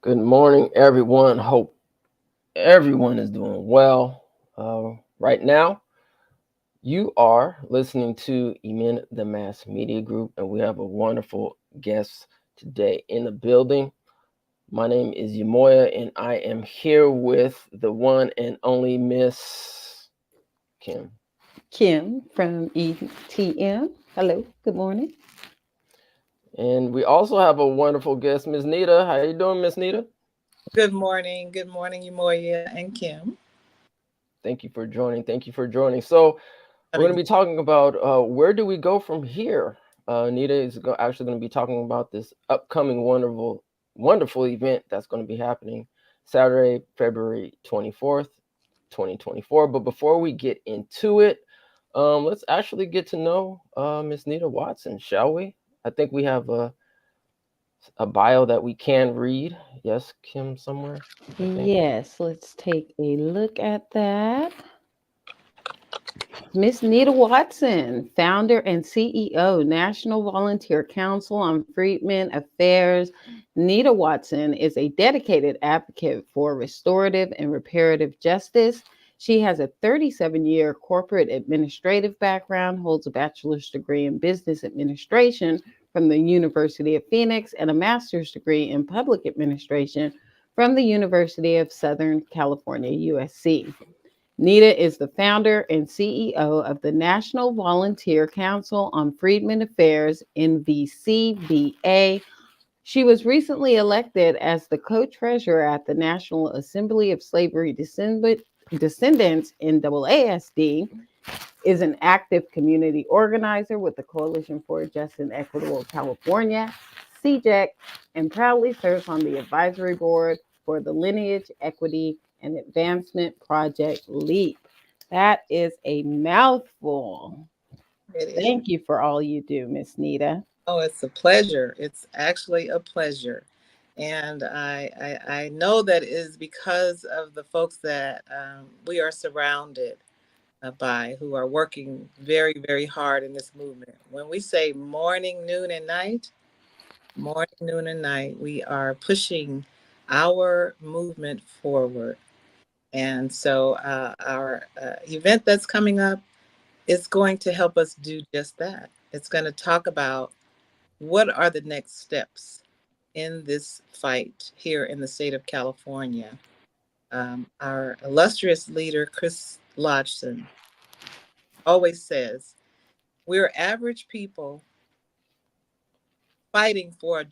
Good morning, everyone. Hope everyone is doing well. Right now, you are listening to Emin the Mass Media Group, and we have a wonderful guest today in the building. My name is Yamoya, and I am here with the one and only Miss Kim. Kim from ETM. Hello, good morning. And we also have a wonderful guest, Miss Nita. How you doing, Miss Nita? Good morning. Good morning, Umoya and Kim. Thank you for joining. Thank you for joining. So, we're going to be talking about where do we go from here. Nita is actually going to be talking about this upcoming wonderful event that's going to be happening Saturday, February 24th, 2024. But before we get into it, let's actually get to know Miss Nita Watson, shall we? I think we have a bio that we can read. Yes, Kim, somewhere, I think. Yes, let's take a look at that. Miss Nita Watson, founder and CEO, National Volunteer Council on Freedmen Affairs. Nita Watson is a dedicated advocate for restorative and reparative justice. She has a 37-year corporate administrative background, holds a bachelor's degree in business administration from the University of Phoenix, and a master's degree in public administration from the University of Southern California, USC. Nita is the founder and CEO of the National Volunteer Council on Freedmen Affairs, NVCFLA. She was recently elected as the co-treasurer at the National Assembly of Slavery Descendants, NAASD, is an active community organizer with the Coalition for a Just and Equitable California, CJEC, and proudly serves on the advisory board for the Lineage, Equity, and Advancement Project LEAP. That is a mouthful. It is. Thank you for all you do, Miss Nita. Oh, it's a pleasure. It's actually a pleasure. And I know that is because of the folks that we are surrounded by who are working very, very hard in this movement. When we say morning, noon, and night, we are pushing our movement forward. And so our event that's coming up is going to help us do just that. It's going to talk about what are the next steps in this fight here in the state of California. Our illustrious leader, Chris Lodgson, always says, we're average people fighting for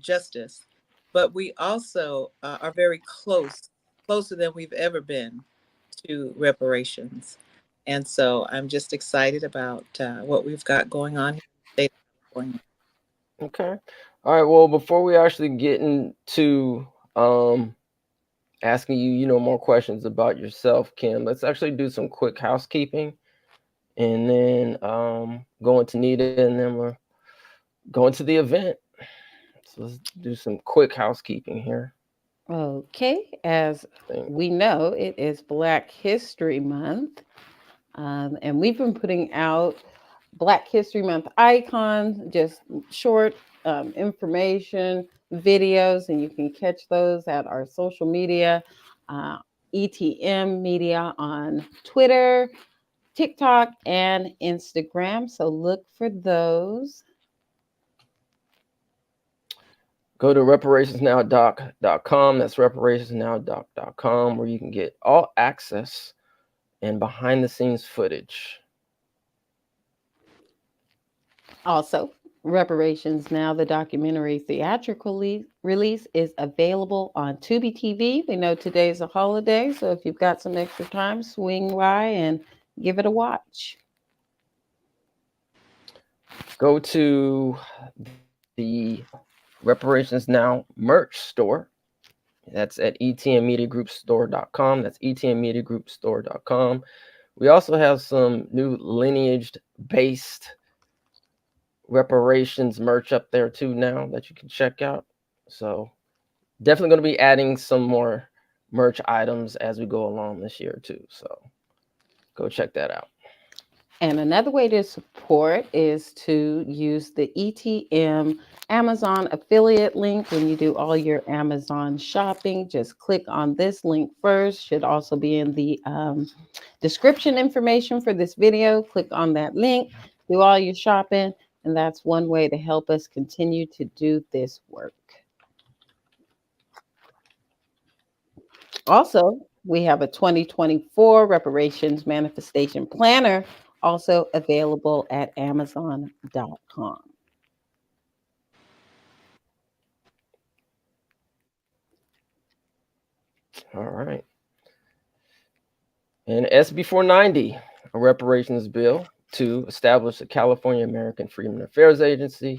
justice, but we also are very close, closer than we've ever been to reparations. And so I'm just excited about what we've got going on here in the state of California. Okay. All right. Well, before we actually get into asking you, more questions about yourself, Kim, let's actually do some quick housekeeping and then go into Nita and then we're going to the event. So let's do some quick housekeeping here. Okay, as we know, it is Black History Month, and we've been putting out Black History Month icons, just short information videos, and you can catch those at our social media, uh, ETM Media on Twitter, TikTok, and Instagram. So look for those. Go to reparationsnowdoc.com. That's reparationsnowdoc.com, where you can get all access and behind the scenes footage. Also, Reparations Now, the documentary theatrical release, is available on Tubi TV. We know today's a holiday, so if you've got some extra time, swing by and give it a watch. Go to the Reparations Now merch store. That's at etmmediagroupstore.com. That's etmmediagroupstore.com. We also have some new lineage based reparations merch up there too now that you can check out. So definitely going to be adding some more merch items as we go along this year too. So go check that out. And another way to support is to use the ETM Amazon affiliate link. When you do all your Amazon shopping, just click on this link first. Should also be in the description information for this video. Click on that link, do all your shopping, and that's one way to help us continue to do this work. Also, we have a 2024 reparations manifestation planner also available at amazon.com. All right. And SB 490, a reparations bill to establish a California American Freedmen Affairs Agency,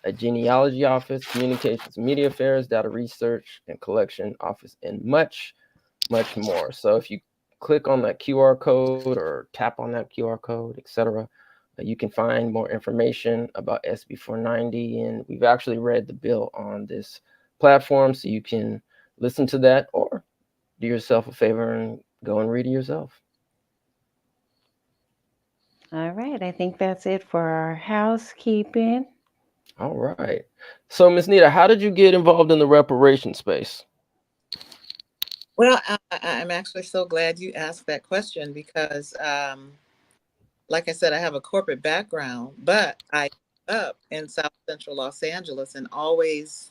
a genealogy office, communications, media affairs, data research and collection office, and much, much more. So if you click on that QR code or tap on that QR code, etc., you can find more information about SB 490. And we've actually read the bill on this platform, so you can listen to that or do yourself a favor and go and read it yourself. All right, I think that's it for our housekeeping. All right. So, Ms. Nita, how did you get involved in the reparation space? Well, I'm actually so glad you asked that question because, like I said, I have a corporate background, but I grew up in South Central Los Angeles and always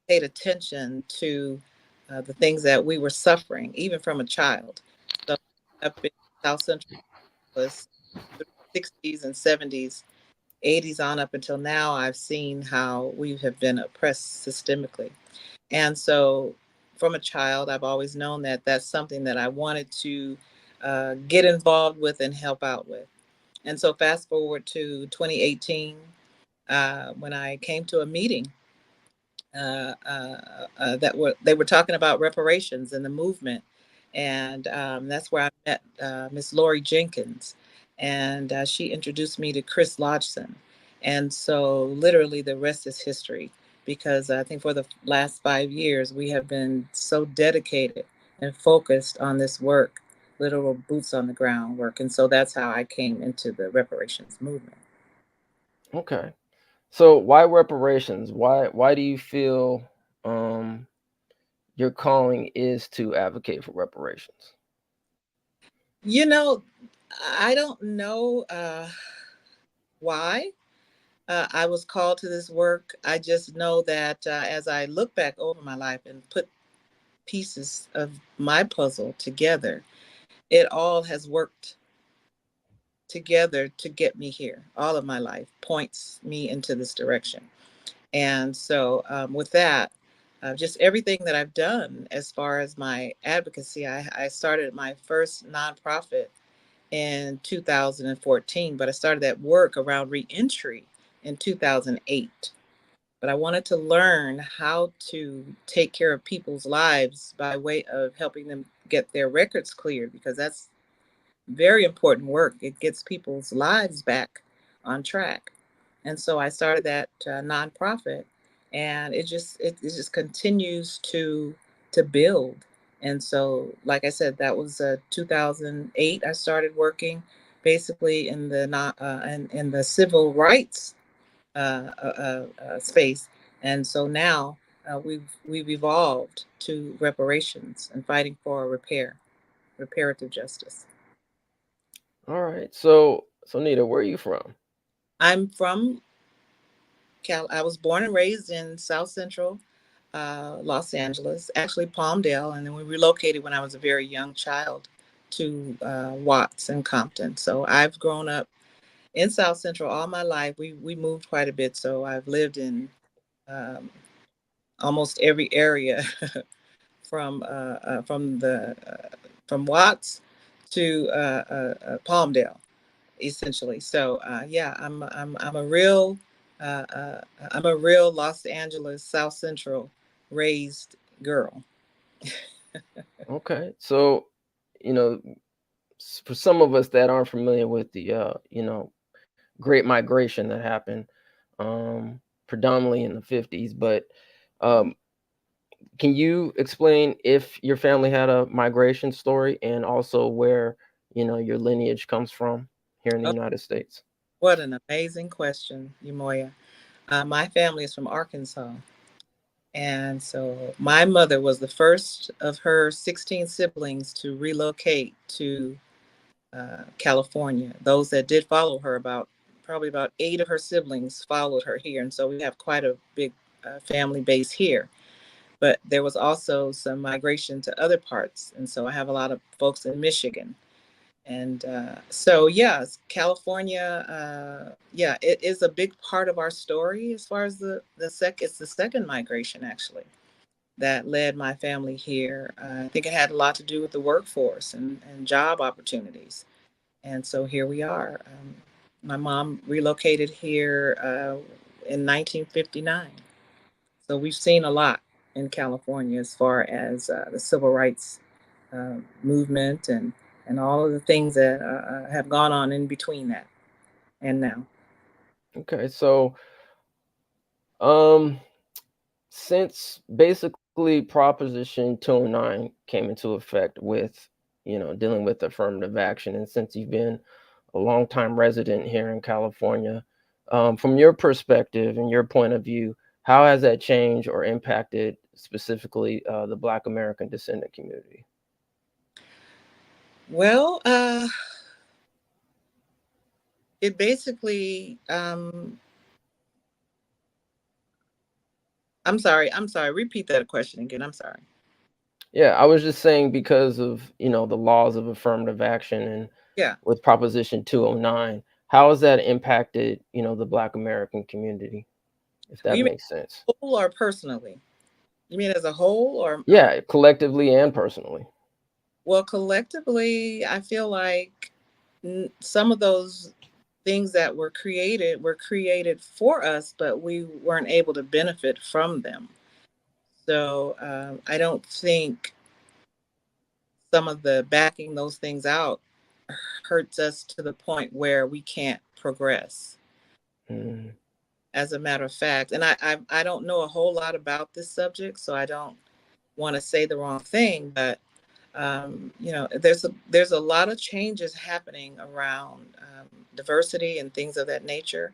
paid attention to the things that we were suffering, even from a child. So up in South Central was the 60s and 70s, 80s on up until now, I've seen how we have been oppressed systemically. And so from a child, I've always known that that's something that I wanted to get involved with and help out with. And so fast forward to 2018, when I came to a meeting they were talking about reparations and the movement, and that's where I met Miss Lori Jenkins, and she introduced me to Chris Lodgson, and so literally the rest is history. Because I think for the last 5 years we have been so dedicated and focused on this work, literal boots on the ground work, and so that's how I came into the reparations movement. Okay. So why reparations? Why do you feel your calling is to advocate for reparations? You know, I don't know why I was called to this work. I just know that as I look back over my life and put pieces of my puzzle together, it all has worked together to get me here. All of my life points me into this direction. And so, with that, just everything that I've done as far as my advocacy, I started my first nonprofit in 2014, but I started that work around reentry in 2008. But I wanted to learn how to take care of people's lives by way of helping them get their records cleared, because that's very important work. It gets people's lives back on track. And so I started that nonprofit, and it just continues to build. And so, like I said, that was 2008. I started working basically in the not in the civil rights space, and so now we've evolved to reparations and fighting for reparative justice. All right. So Nita, where are you from? I'm from I was born and raised in South Central Los Angeles, actually Palmdale, and then we relocated when I was a very young child to Watts and Compton. So I've grown up in South Central all my life. We moved quite a bit, so I've lived in um, almost every area from Watts to Palmdale, essentially. So yeah, I'm a real I'm a real Los Angeles South Central raised girl. Okay. So, you know, for some of us that aren't familiar with the Great Migration that happened predominantly in the 50s, but um can you explain if your family had a migration story and also where, your lineage comes from here in the Oh, United States? what an amazing question, Umoya. My family is from Arkansas. And so my mother was the first of her 16 siblings to relocate to California. Those that did follow her, probably about 8 of her siblings followed her here. And so we have quite a big family base here. But there was also some migration to other parts. And so I have a lot of folks in Michigan. And so, yes, California, yeah, it is a big part of our story as far as it's the second migration, actually, that led my family here. I think it had a lot to do with the workforce and job opportunities. And so here we are. My mom relocated here in 1959. So we've seen a lot in California as far as the civil rights movement and all of the things that have gone on in between that and now. Okay, so um, since basically Proposition 209 came into effect with, dealing with affirmative action, and since you've been a longtime resident here in California, from your perspective and your point of view, how has that changed or impacted specifically the Black American descendant community? Well, it basically, I'm sorry, repeat that question again. I'm sorry. Yeah, I was just saying because of, the laws of affirmative action and Yeah. with Proposition 209, how has that impacted, the Black American community, if that You mean makes sense? whole or personally? You mean as a whole or? Yeah, collectively and personally. Well, collectively, I feel like some of those things that were created for us, but we weren't able to benefit from them. So I don't think some of the backing those things out hurts us to the point where we can't progress. Mm. As a matter of fact, and I don't know a whole lot about this subject, so I don't want to say the wrong thing, but there's a lot of changes happening around diversity and things of that nature.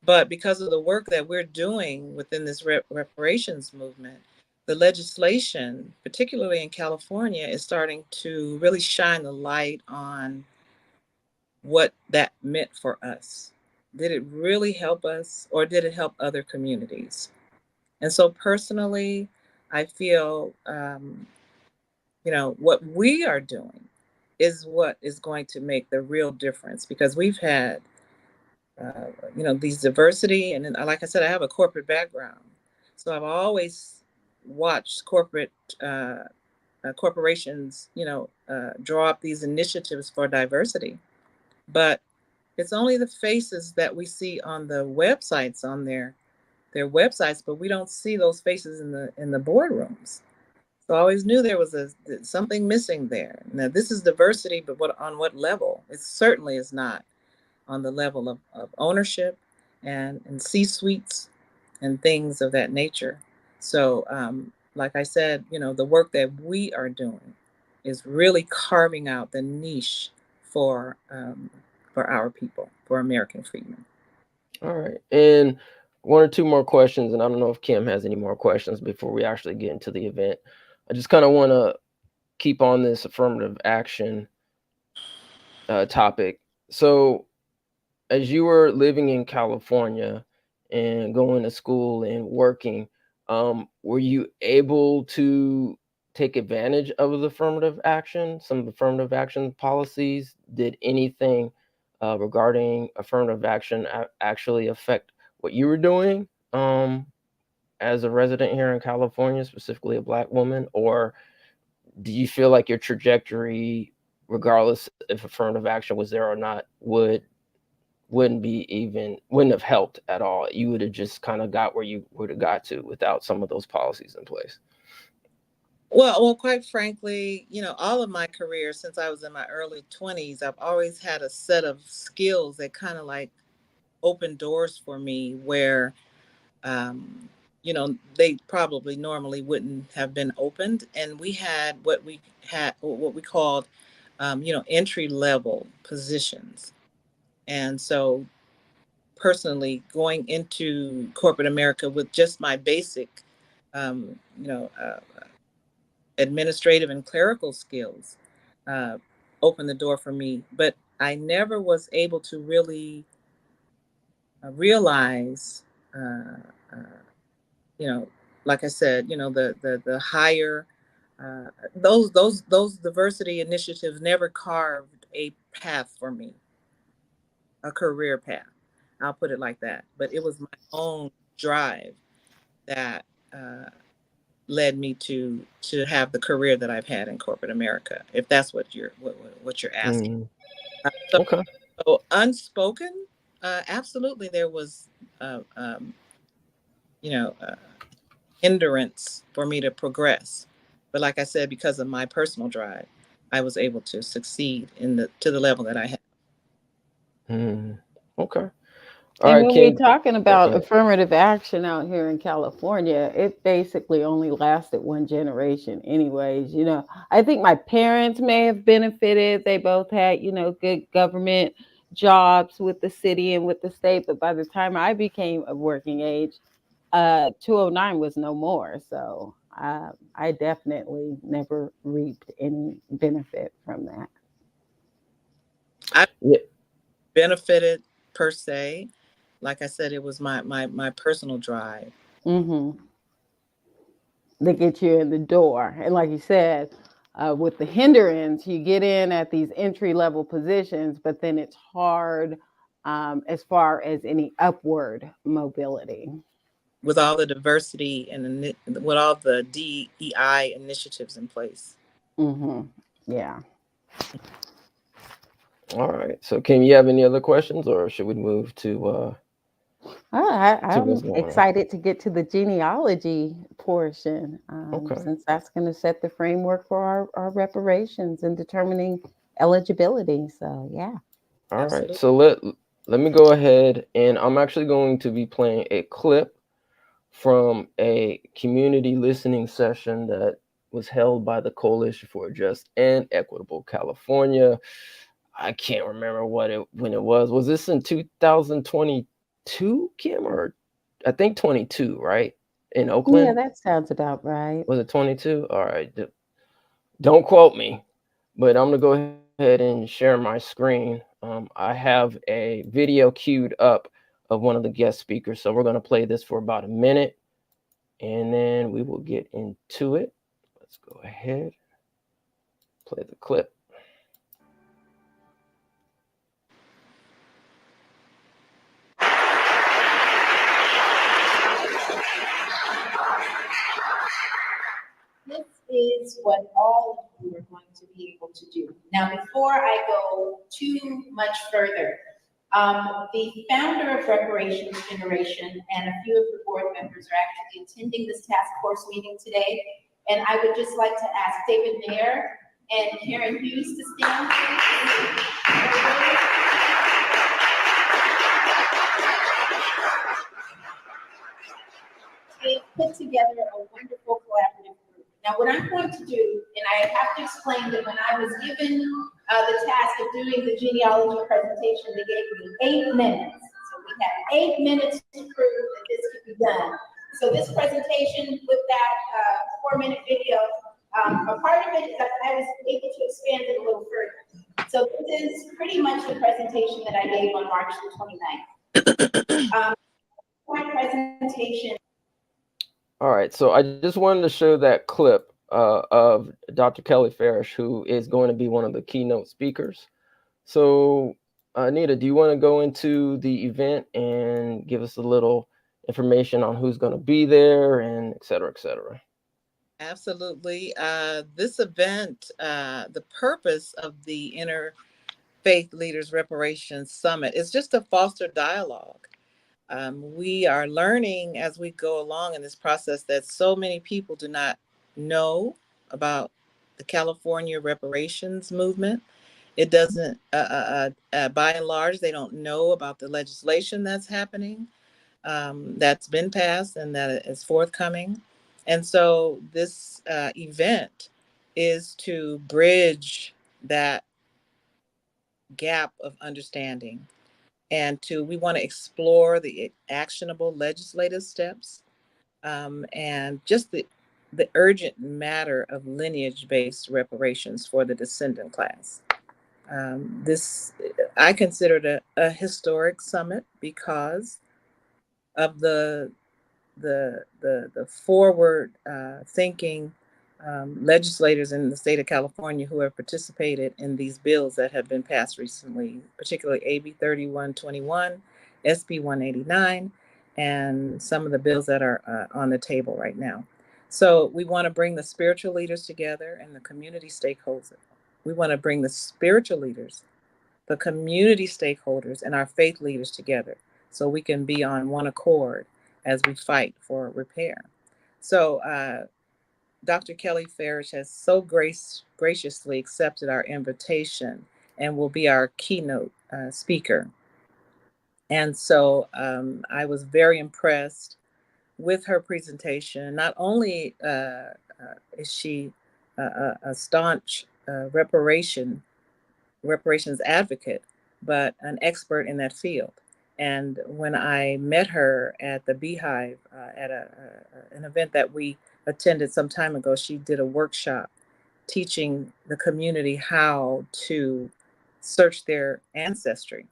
But because of the work that we're doing within this reparations movement, the legislation, particularly in California, is starting to really shine the light on what that meant for us. Did it really help us, or did it help other communities? And so personally, I feel what we are doing is what is going to make the real difference, because we've had these diversity, and then, like I said, I have a corporate background, so I've always watched corporations draw up these initiatives for diversity, but it's only the faces that we see on the websites, on their websites, but we don't see those faces in the boardrooms. So I always knew there was something missing there. Now, this is diversity, but on what level? It certainly is not on the level of ownership and C-suites and things of that nature. So, like I said, the work that we are doing is really carving out the niche for our people, for American freedmen. All right. And one or two more questions, and I don't know if Kim has any more questions before we actually get into the event. I just kind of want to keep on this affirmative action topic. So, as you were living in California and going to school and working, were you able to take advantage of the affirmative action, some of the affirmative action policies? Did anything regarding affirmative action actually affect what you were doing as a resident here in California, specifically a Black woman? Or do you feel like your trajectory, regardless if affirmative action was there or not, wouldn't have helped at all? You would have just kind of got where you would have got to without some of those policies in place? Well, quite frankly, all of my career since I was in my early 20s, I've always had a set of skills that kind of like opened doors for me where, they probably normally wouldn't have been opened. And we had what we called, entry level positions. And so personally, going into corporate America with just my basic, you know, administrative and clerical skills opened the door for me. But I never was able to really realize, uh, uh, you know, like I said, you know, the higher those diversity initiatives never carved a path for me, a career path. I'll put it like that. But it was my own drive that led me to have the career that I've had in corporate America, if that's what you're asking. Mm. So, Okay. so unspoken, absolutely, there was, you know, hindrance for me to progress. But like I said, because of my personal drive, I was able to succeed in the to the level that I had. Mm. Okay. All And right, when we're King. talking Oh, go about ahead. affirmative action out here in California, it basically only lasted one generation, anyways. I think my parents may have benefited. They both had, good government jobs with the city and with the state. But by the time I became of working age, 209 was no more. So I definitely never reaped any benefit from that. I Yeah. benefited per se. Like I said, it was my personal drive. Hmm. To get you in the door. And like you said, with the hindrance, you get in at these entry level positions, but then it's hard as far as any upward mobility. With all the diversity and with all the DEI initiatives in place. Hmm. Yeah. All right. So, Kim, you have any other questions, or should we move to I'm what's going on? excited to get to the genealogy portion, Okay. since that's going to set the framework for our reparations and determining eligibility. So, yeah. All right. Absolutely. So let me go ahead, and I'm actually going to be playing a clip from a community listening session that was held by the Coalition for a Just and Equitable California. I can't remember when it was. Was this in 2022, Kim, or I think 22, right? In Yeah, Oakland? that sounds about right. Was it 22? All right. Don't quote me, but I'm gonna go ahead and share my screen. I have a video queued up of one of the guest speakers, so we're gonna play this for about a minute, and then we will get into it. Let's go ahead, play the clip. This is what all of you are going to be able to do. Now, before I go too much further, the founder of Reparations Generation and a few of the board members are actually attending this task force meeting today. And I would just like to ask David Mayer and Karen Hughes to stand. They've put together a wonderful collaborative group. Now, what I'm going to do, and I have to explain that when I was given the task of doing the genealogy presentation, they gave me 8 minutes. So we had 8 minutes to prove that this could be done. So this presentation with that 4-minute video, a part of it is that I was able to expand it a little further. So this is pretty much the presentation that I gave on March the 29th. My presentation. All right, so I just wanted to show that clip of Dr. Kelly Farish, who is going to be one of the keynote speakers. So, Anita, do you want to go into the event and give us a little information on who's going to be there and et cetera, et cetera? Absolutely. This event, the purpose of the Interfaith Leaders Reparations Summit is just to foster dialogue. We are learning as we go along in this process that so many people do not know about the California reparations movement. It doesn't, by and large, they don't know about the legislation that's happening, that's been passed and that is forthcoming. And so this event is to bridge that gap of understanding. And two, we want to explore the actionable legislative steps, and just the urgent matter of lineage-based reparations for the descendant class. This I considered a historic summit because of the forward thinking legislators in the state of California who have participated in these bills that have been passed recently, particularly AB 3121, SB 189, and some of the bills that are on the table right now. So we want to bring the spiritual leaders together and the community stakeholders. We want to bring the spiritual leaders, the community stakeholders, and our faith leaders together so we can be on one accord as we fight for repair. So Dr. Kelly Farish has so graciously accepted our invitation and will be our keynote speaker. And so I was very impressed with her presentation. Not only is she a staunch reparations advocate, but an expert in that field. And when I met her at the Beehive at an event that we attended some time ago, she did a workshop teaching the community how to search their ancestry.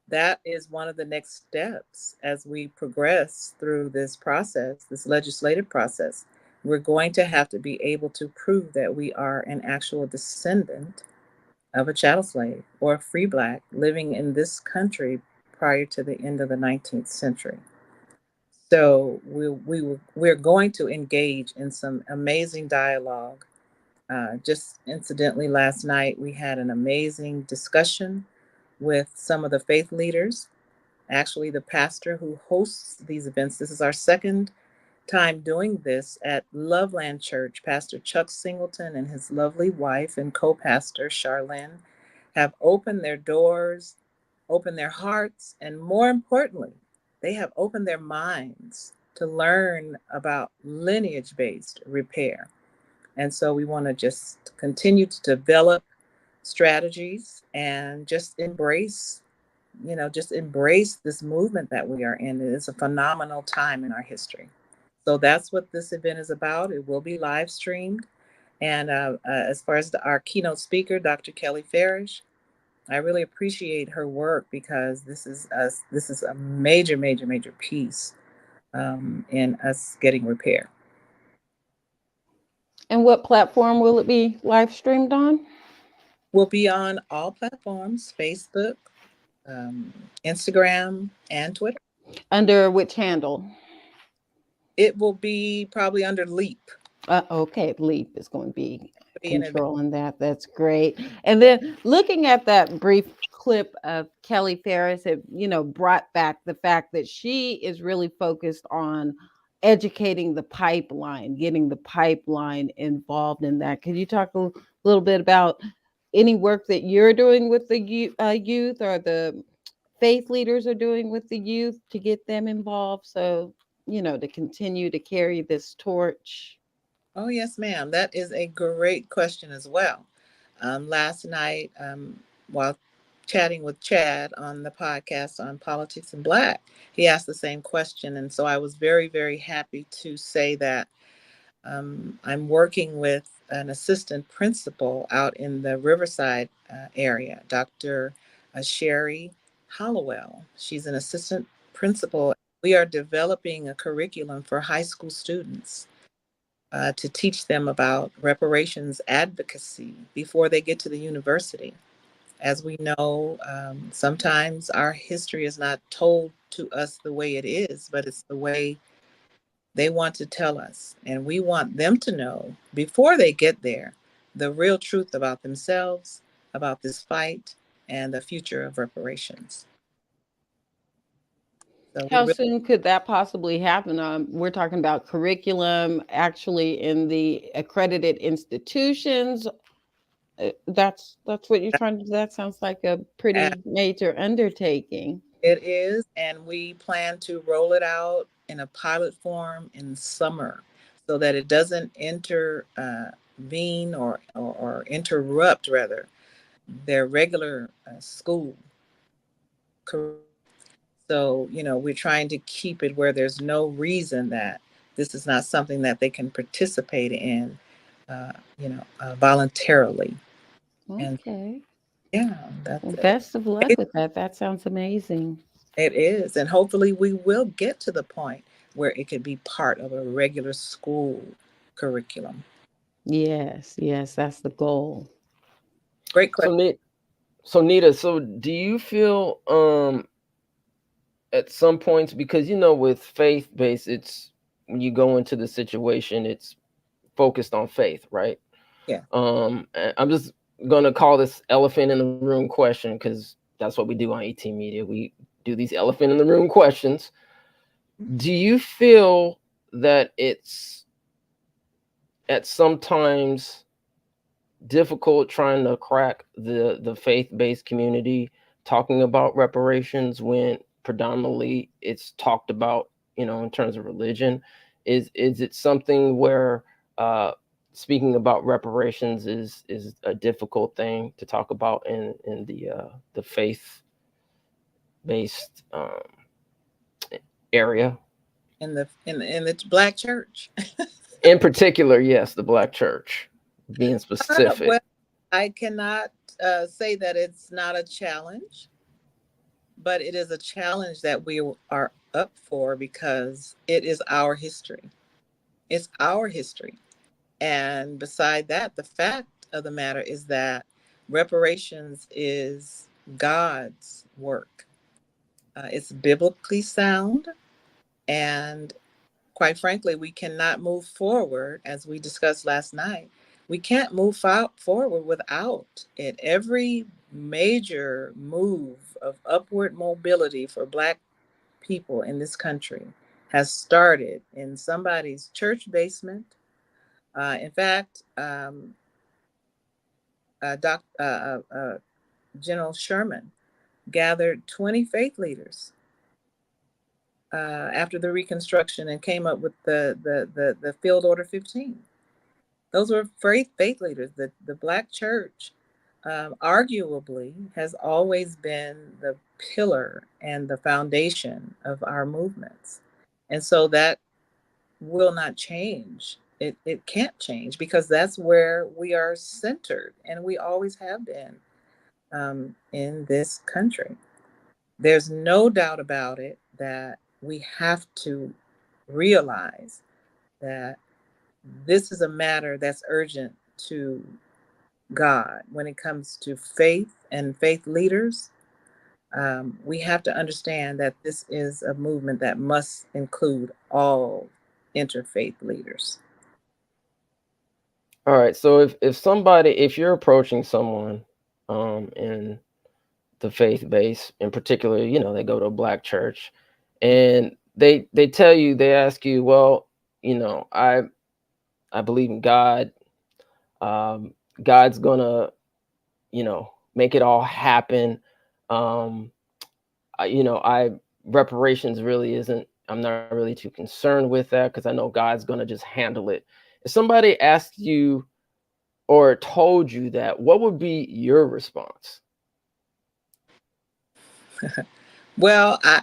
That is one of the next steps as we progress through this process, this legislative process. We're going to have to be able to prove that we are an actual descendant of a chattel slave or a free Black living in this country prior to the end of the 19th century. So we're going to engage in some amazing dialogue. Just incidentally, last night we had an amazing discussion with some of the faith leaders. Actually, the pastor who hosts these events, this is our second time doing this at Loveland Church. Pastor Chuck Singleton and his lovely wife and co-pastor Charlene have opened their doors, opened their hearts, and more importantly, they have opened their minds to learn about lineage-based repair. And so we want to just continue to develop strategies and just embrace this movement that we are in. It is a phenomenal time in our history. So that's what this event is about. It will be live streamed. And as far as our keynote speaker, Dr. Kelly Farish, I really appreciate her work because this is a major, major, major piece in us getting repair. And what platform will it be live streamed on? We'll be on all platforms: Facebook, Instagram, and Twitter. Under which handle? It will be probably under LEAP. Okay, LEAP is going to be controlling that. That's great. And then looking at that brief clip of Kelly Farish, it brought back the fact that she is really focused on educating the pipeline, getting the pipeline involved in that. Could you talk a little bit about any work that you're doing with the youth or the faith leaders are doing with the youth to get them involved? So, to continue to carry this torch. Oh, yes, ma'am. That is a great question as well. Last night, while chatting with Chad on the podcast on Politics and Black, he asked the same question. And so I was very, very happy to say that I'm working with an assistant principal out in the Riverside area, Dr. Sherry Hollowell. She's an assistant principal. We are developing a curriculum for high school students to teach them about reparations advocacy before they get to the university. As we know, sometimes our history is not told to us the way it is, but it's the way they want to tell us. And we want them to know before they get there the real truth about themselves, about this fight, and the future of reparations. So how soon could that possibly happen? We're talking about curriculum actually in the accredited institutions. That's what you're trying to do. That sounds like a pretty major undertaking. It is, and we plan to roll it out in a pilot form in summer so that it doesn't intervene or interrupt, rather, their regular school So, we're trying to keep it where there's no reason that this is not something that they can participate in, voluntarily. And Okay. yeah, that's Well, it. best of luck with that. That sounds amazing. It is. And hopefully we will get to the point where it could be part of a regular school curriculum. Yes, yes, that's the goal. Great So question. Nita, so do you feel at some points, because with faith based, it's when you go into the situation, it's focused on faith, right? Yeah. And I'm just gonna call this elephant in the room question, because that's what we do on ET Media. We do these elephant in the room questions. Do you feel that it's at sometimes difficult trying to crack the faith-based community talking about reparations when predominantly it's talked about, in terms of religion? Is it something where speaking about reparations is a difficult thing to talk about in the faith-based area? In the Black church. In particular, yes, the Black church, being specific. Well, I cannot say that it's not a challenge, but it is a challenge that we are up for because it is our history. It's our history. And beside that, the fact of the matter is that reparations is God's work. It's biblically sound. And quite frankly, we cannot move forward, as we discussed last night. We can't move forward without it. Every major move of upward mobility for Black people in this country has started in somebody's church basement. In fact, General Sherman gathered 20 faith leaders after the Reconstruction and came up with the Field Order 15. Those were faith leaders. The Black church, arguably, has always been the pillar and the foundation of our movements. And so that will not change. It can't change because that's where we are centered, and we always have been in this country. There's no doubt about it that we have to realize that this is a matter that's urgent to God when it comes to faith and faith leaders. We have to understand that this is a movement that must include all interfaith leaders. All right. So if you're approaching someone in the faith base, in particular, they go to a Black church, and they ask you, well, I believe in God. God's gonna, make it all happen. Um, I reparations really isn't. I'm not really too concerned with that because I know God's gonna just handle it. If somebody asked you or told you that, what would be your response? Well, I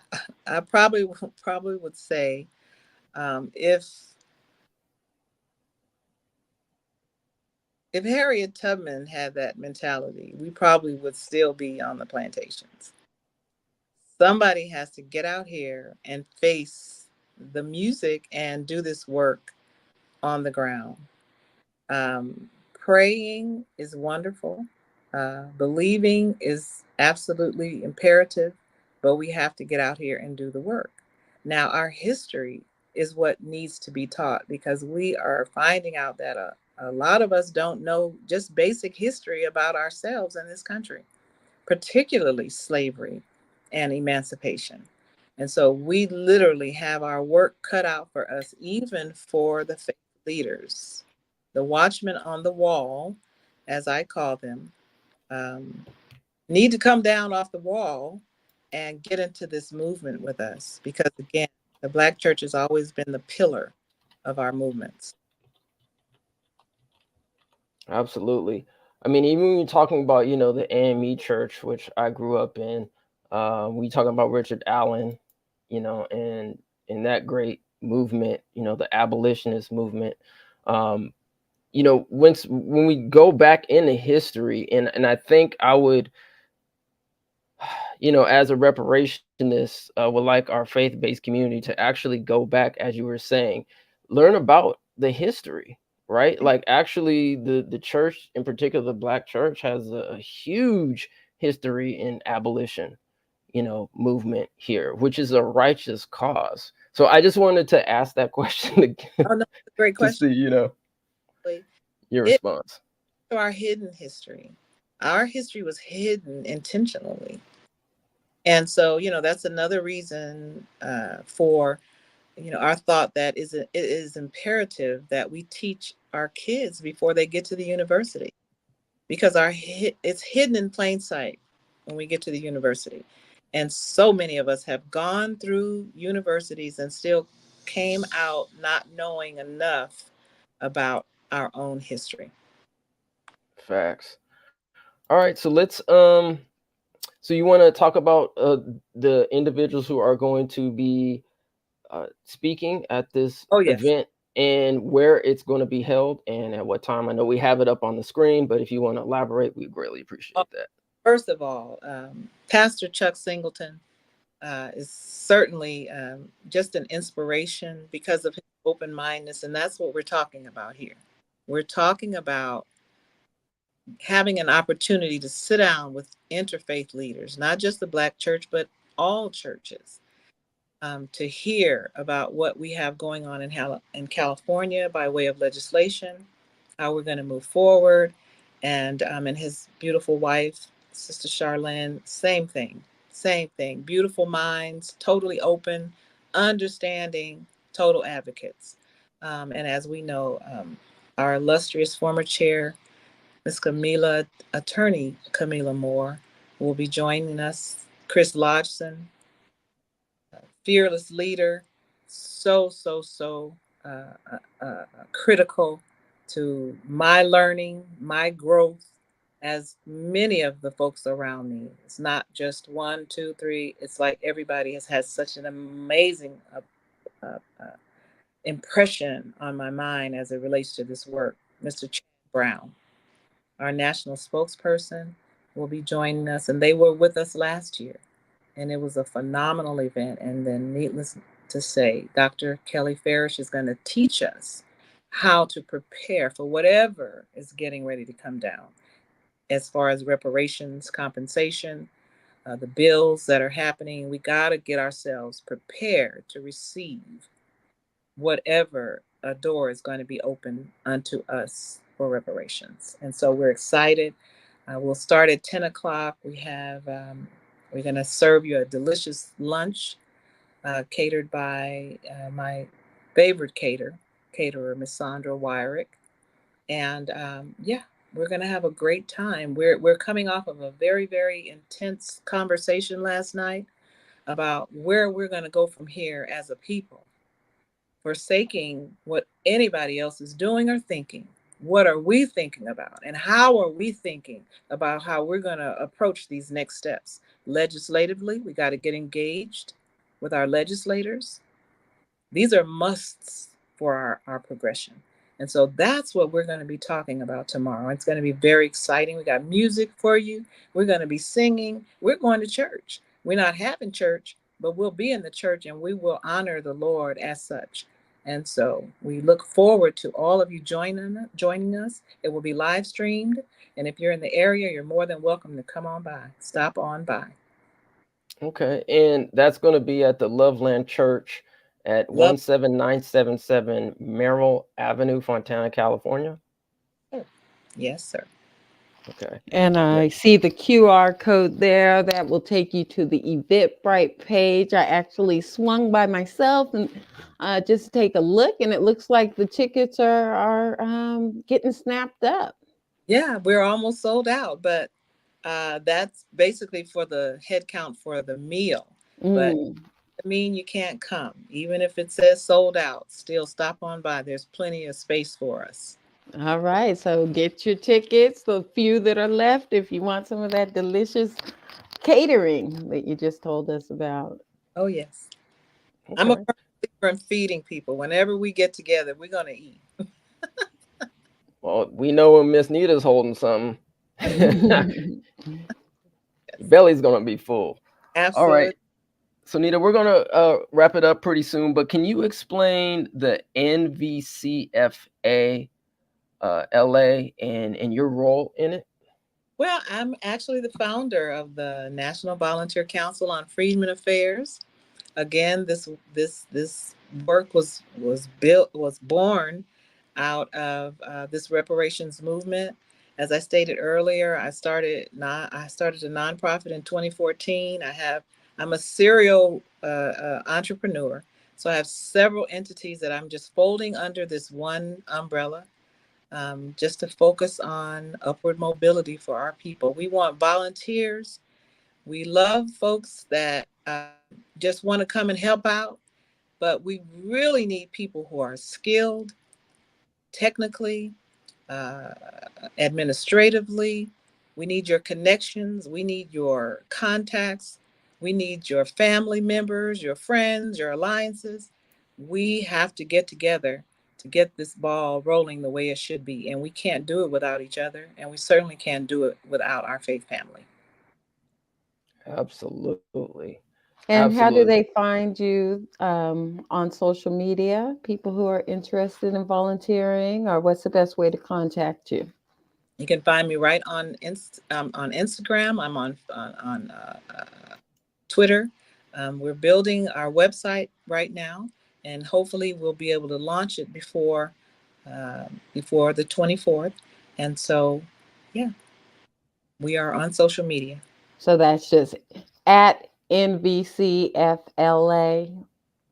probably would say if Harriet Tubman had that mentality, we probably would still be on the plantations. Somebody has to get out here and face the music and do this work on the ground. Praying is wonderful. Believing is absolutely imperative, but we have to get out here and do the work. Now, our history is what needs to be taught because we are finding out that a lot of us don't know just basic history about ourselves in this country, particularly slavery and emancipation. And so we literally have our work cut out for us, even for the faith leaders. The watchmen on the wall, as I call them, need to come down off the wall and get into this movement with us. Because again, the Black church has always been the pillar of our movements. Absolutely. I mean, even when you're talking about, the AME church, which I grew up in, We talking about Richard Allen, you know, and in that great movement, you know, the abolitionist movement. Um, you know, when we go back into history, and I think I would, you know, as a reparationist, would like our faith-based community to actually go back, as you were saying, learn about the history, right? Like actually the church, in particular the Black church, has a huge history in abolition, you know, movement here, which is a righteous cause. So I just wanted to ask that question again Oh, no, that's a great to question. see, you know, your It response. our hidden history. Our history was hidden intentionally. And so, that's another reason for, our thought that it is imperative that we teach our kids before they get to the university, because it's hidden in plain sight when we get to the university. And so many of us have gone through universities and still came out not knowing enough about our own history. Facts. All right, so let's so you want to talk about the individuals who are going to be speaking at this Oh, yes. event and where it's going to be held and at what time. I know we have it up on the screen, but if you want to elaborate, we greatly appreciate that. First of all, Pastor Chuck Singleton is certainly just an inspiration because of his open mindedness. And that's what we're talking about here. We're talking about having an opportunity to sit down with interfaith leaders, not just the Black church, but all churches, to hear about what we have going on in California by way of legislation, how we're going to move forward. And his beautiful wife, Sister Charlene, same thing. Beautiful minds, totally open, understanding, total advocates. And as we know, our illustrious former chair, Ms. Attorney Camilla Moore, will be joining us. Chris Lodgson, fearless leader, so critical to my learning, my growth, as many of the folks around me. It's not just one, two, three. It's like everybody has had such an amazing impression on my mind as it relates to this work. Mr. Chad Brown, our national spokesperson, will be joining us, and they were with us last year. And it was a phenomenal event. And then, needless to say, Dr. Kelly Farish is going to teach us how to prepare for whatever is getting ready to come down as far as reparations, compensation, the bills that are happening. We got to get ourselves prepared to receive whatever a door is going to be open unto us for reparations. And so we're excited. We'll start at 10 o'clock. We're going to serve you a delicious lunch catered by my favorite caterer, Miss Sandra Wyrick. And yeah, we're going to have a great time. We're coming off of a very, very intense conversation last night about where we're going to go from here as a people, forsaking what anybody else is doing or thinking. What are we thinking about? And how are we thinking about how we're going to approach these next steps? Legislatively, we got to get engaged with our legislators. These are musts for our progression. And so that's what we're going to be talking about tomorrow. It's going to be very exciting. We got music for you. We're going to be singing. We're going to church. We're not having church, but we'll be in the church and we will honor the Lord as such. And so we look forward to all of you joining us. It will be live streamed. And if you're in the area, you're more than welcome to come on by. Stop on by. Okay, and that's going to be at the Loveland Church at 17977 Merrill Avenue, Fontana, California. Yes, sir. Okay. And I see the QR code there that will take you to the Eventbrite page. I actually swung by myself and just take a look, and it looks like the tickets are getting snapped up. Yeah, we're almost sold out, but that's basically for the head count for the meal. But I mean, you can't come. Even if it says sold out, still stop on by. There's plenty of space for us. All right, so get your tickets, the few that are left, if you want some of that delicious catering that you just told us about. Oh, yes. I'm a Okay. believer in feeding people. Whenever we get together, we're going to eat. Well, we know when Miss Nita's holding something, your belly's gonna be full. All right. Absolutely. So Nita, we're gonna wrap it up pretty soon, but can you explain the NVCFA LA and your role in it? Well, I'm actually the founder of the National Volunteer Council on Freedmen Affairs. Again, this work was born out of this reparations movement. As I stated earlier, I started a nonprofit in 2014. I'm a serial entrepreneur, so I have several entities that I'm just folding under this one umbrella, just to focus on upward mobility for our people. We want volunteers. We love folks that just want to come and help out, but we really need people who are skilled technically, uh, administratively. We need your connections. We need your contacts. We need your family members, your friends, your alliances. We have to get together to get this ball rolling the way it should be. And we can't do it without each other. And we certainly can't do it without our faith family. Absolutely. And how do Absolutely. they find you on social media? People who are interested in volunteering, or what's the best way to contact you? You can find me right on Instagram. I'm on Twitter. We're building our website right now, and hopefully we'll be able to launch it before the 24th. And so, yeah, we are on social media. So that's just at NVCFLA.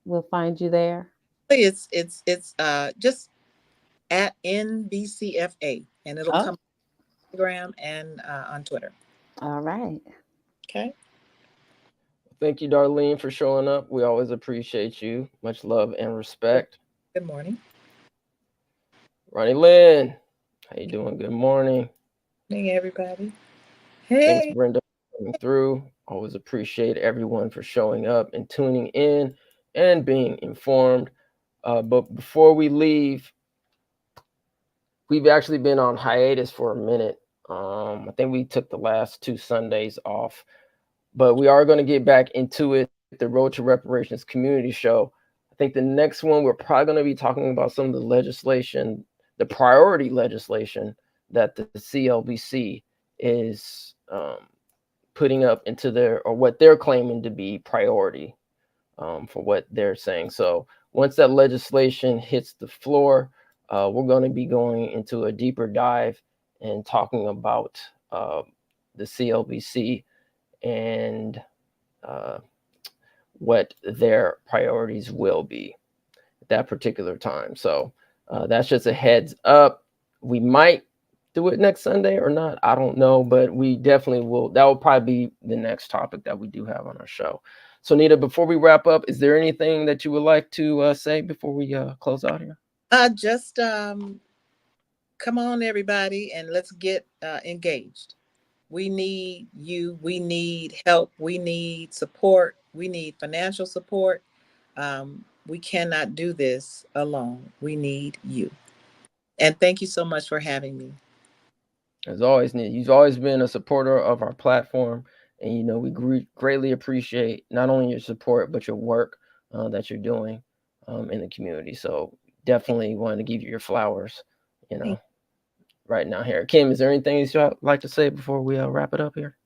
We'll find you there. It's just at NVCFA, and it'll Oh, come on Instagram and on Twitter. all right. Okay. Thank you, Darlene, for showing up. We always appreciate you. Much love and respect. Good morning. Ronnie Lynn, how you doing? Good morning. Good morning, everybody. Thanks, Hey. Brenda, for coming through. Always appreciate everyone for showing up and tuning in and being informed. But before we leave, we've actually been on hiatus for a minute. I think we took the last 2 Sundays off, but we are going to get back into it. The Road to Reparations Community Show. I think the next one we're probably going to be talking about some of the legislation, the priority legislation that the CLBC is putting up into their, or what they're claiming to be priority for what they're saying. So once that legislation hits the floor, we're going to be going into a deeper dive and talking about the CLBC and what their priorities will be at that particular time. So that's just a heads up. We might do it next Sunday or not, I don't know, but we definitely will. That will probably be the next topic that we do have on our show. So Nita, before we wrap up, is there anything that you would like to say before we close out here? Just come on, everybody, and let's get engaged. We need you. We need help. We need support. We need financial support. We cannot do this alone. We need you. And thank you so much for having me. As always, Nita, you've always been a supporter of our platform, and we greatly appreciate not only your support but your work that you're doing in the community. So definitely want to give you your flowers. Right now here. Kim, is there anything you'd like to say before we wrap it up here?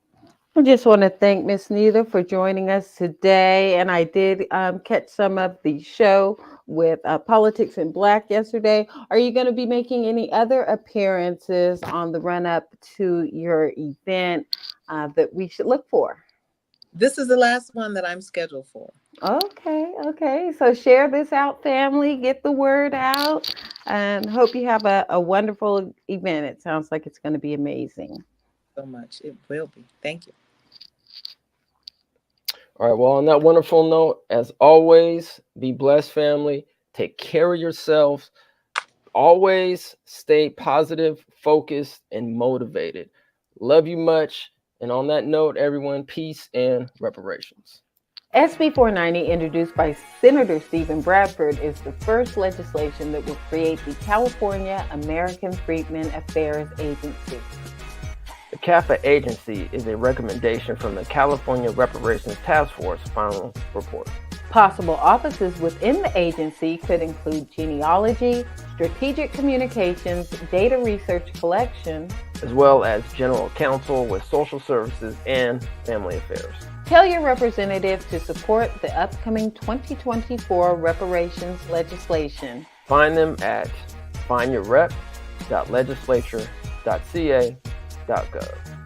I just want to thank Miss Nita for joining us today. And I did catch some of the show with Politics in Black yesterday. Are you going to be making any other appearances on the run up to your event that we should look for? This is the last one that I'm scheduled for. Okay. So share this out, family. Get the word out. And hope you have a wonderful event. It sounds like it's going to be amazing. So much. It will be. Thank you. All right. Well, on that wonderful note, as always, be blessed, family. Take care of yourselves. Always stay positive, focused, and motivated. Love you much. And on that note, everyone, peace and reparations. SB 490, introduced by Senator Stephen Bradford, is the first legislation that will create the California American Freedmen Affairs Agency. The CAFA agency is a recommendation from the California Reparations Task Force final report. Possible offices within the agency could include genealogy, strategic communications, data research collection, as well as general counsel with social services and family affairs. Tell your representative to support the upcoming 2024 reparations legislation. Find them at findyourrep.legislature.ca.gov.